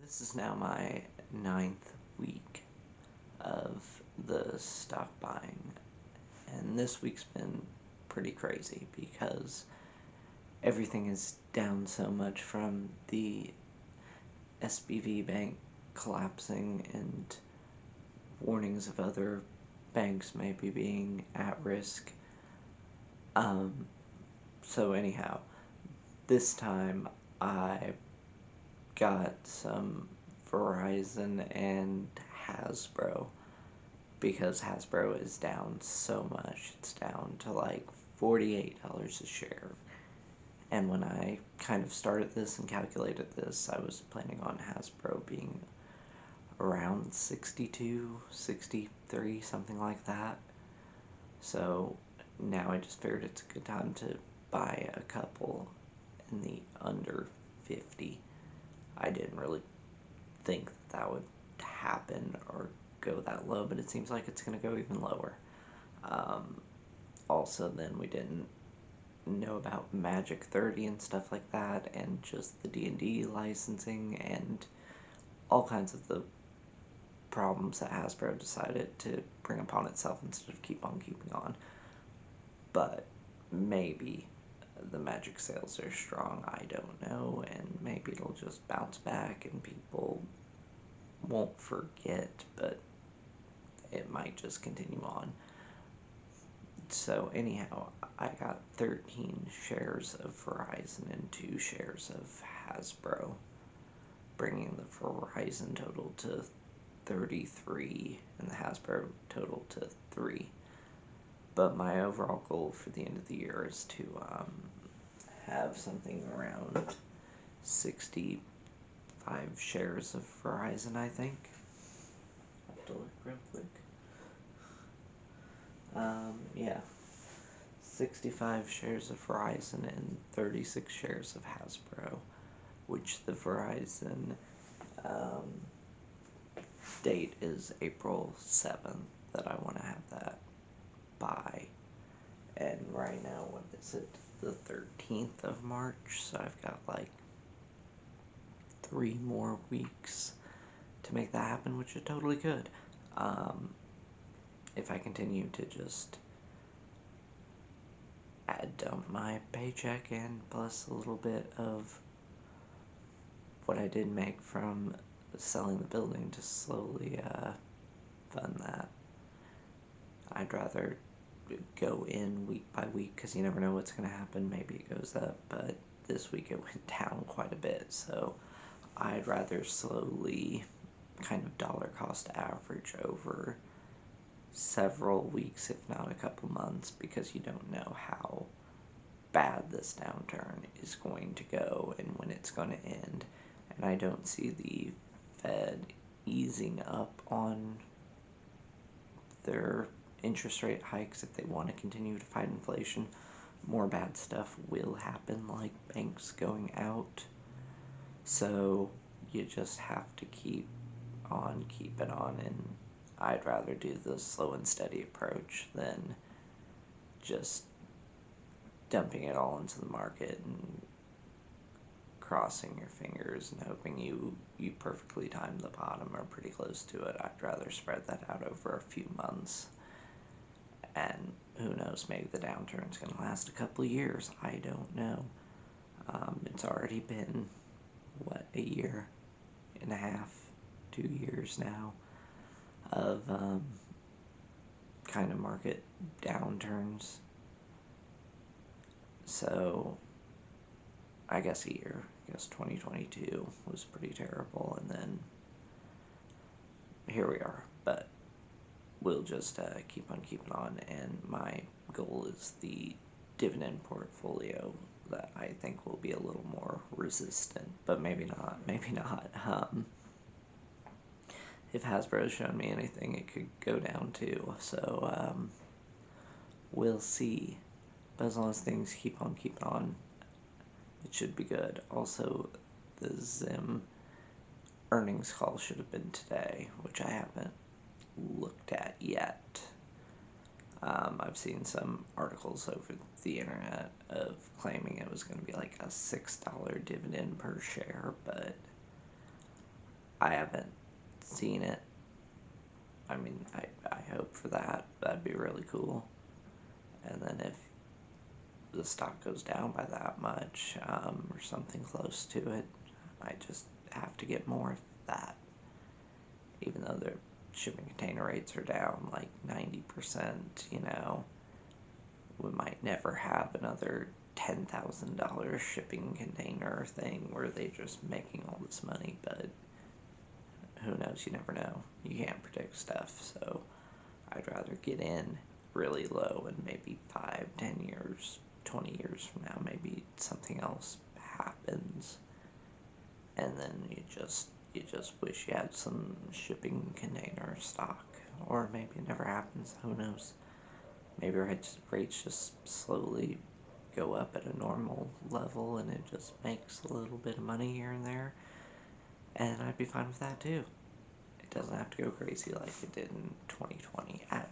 This is now my 9th week of the stock buying, and this week's been pretty crazy because everything is down so much from the SBV bank collapsing and warnings of other banks maybe being at risk. Um, so anyhow, this time I got some Verizon and Hasbro because Hasbro is down so much. It's down to like $48 a share. And when I kind of started this and calculated this, I was planning on Hasbro being around 62, 63, something like that. So now I just figured it's a good time to buy a couple in the under 50. I didn't really think that would happen or go that low, but it seems like it's going to go even lower. Also, then we didn't know about Magic 30 and stuff like that, and just the D&D licensing and all kinds of the problems that Hasbro decided to bring upon itself instead of keep on keeping on. But maybe the Magic sales are strong, I don't know, and maybe it'll just bounce back and people won't forget, but it might just continue on. So anyhow, I got 13 shares of Verizon and 2 shares of Hasbro, bringing the Verizon total to 33 and the Hasbro total to 3. But my overall goal for the end of the year is to have something around 65 shares of Verizon, I think. I have to look real quick. Yeah. 65 shares of Verizon and 36 shares of Hasbro, which the Verizon date is April 7th that I want to have that by. And right now, what is it? The 13th of March, so I've got like 3 more weeks to make that happen, which is totally good. If I continue to just dump my paycheck and plus a little bit of what I did make from selling the building to slowly fund that. I'd rather go in week by week because you never know what's going to happen. Maybe it goes up, but this week it went down quite a bit, so I'd rather slowly kind of dollar cost average over several weeks, if not a couple months, because you don't know how bad this downturn is going to go and when it's going to end. And I don't see the Fed easing up on their interest rate hikes if they want to continue to fight inflation. More bad stuff will happen, like banks going out. So you just have to keep on keeping on, and I'd rather do the slow and steady approach than just dumping it all into the market and crossing your fingers and hoping you perfectly time the bottom or pretty close to it. I'd rather spread that out over a few months. And who knows, maybe the downturn's going to last a couple of years. I don't know. It's already been, what, a year and a half, 2 years now of kind of market downturns. So I guess a year. I guess 2022 was pretty terrible, and then here we are. But we'll just keep on keeping on, and my goal is the dividend portfolio that I think will be a little more resistant, but maybe not, maybe not. If Hasbro's shown me anything, it could go down too, so we'll see. But as long as things keep on keeping on, it should be good. Also, the Zim earnings call should have been today, which I haven't looked at yet. I've seen some articles over the internet of claiming it was going to be like a $6 dividend per share, but I haven't seen it. I mean, I hope for that. That'd be really cool. And then if the stock goes down by that much, or something close to it, I just have to get more of that. Even though their shipping container rates are down like 90%, you know, we might never have another $10,000 shipping container thing where they're just making all this money, but who knows, you never know. You can't predict stuff, so I'd rather get in really low and maybe 5, 10 years, 20 years from now, maybe something else happens, and then you just wish you had some shipping container stock, or maybe it never happens, who knows. Maybe rates just slowly go up at a normal level and it just makes a little bit of money here and there, and I'd be fine with that too. It doesn't have to go crazy like it did in 2020 at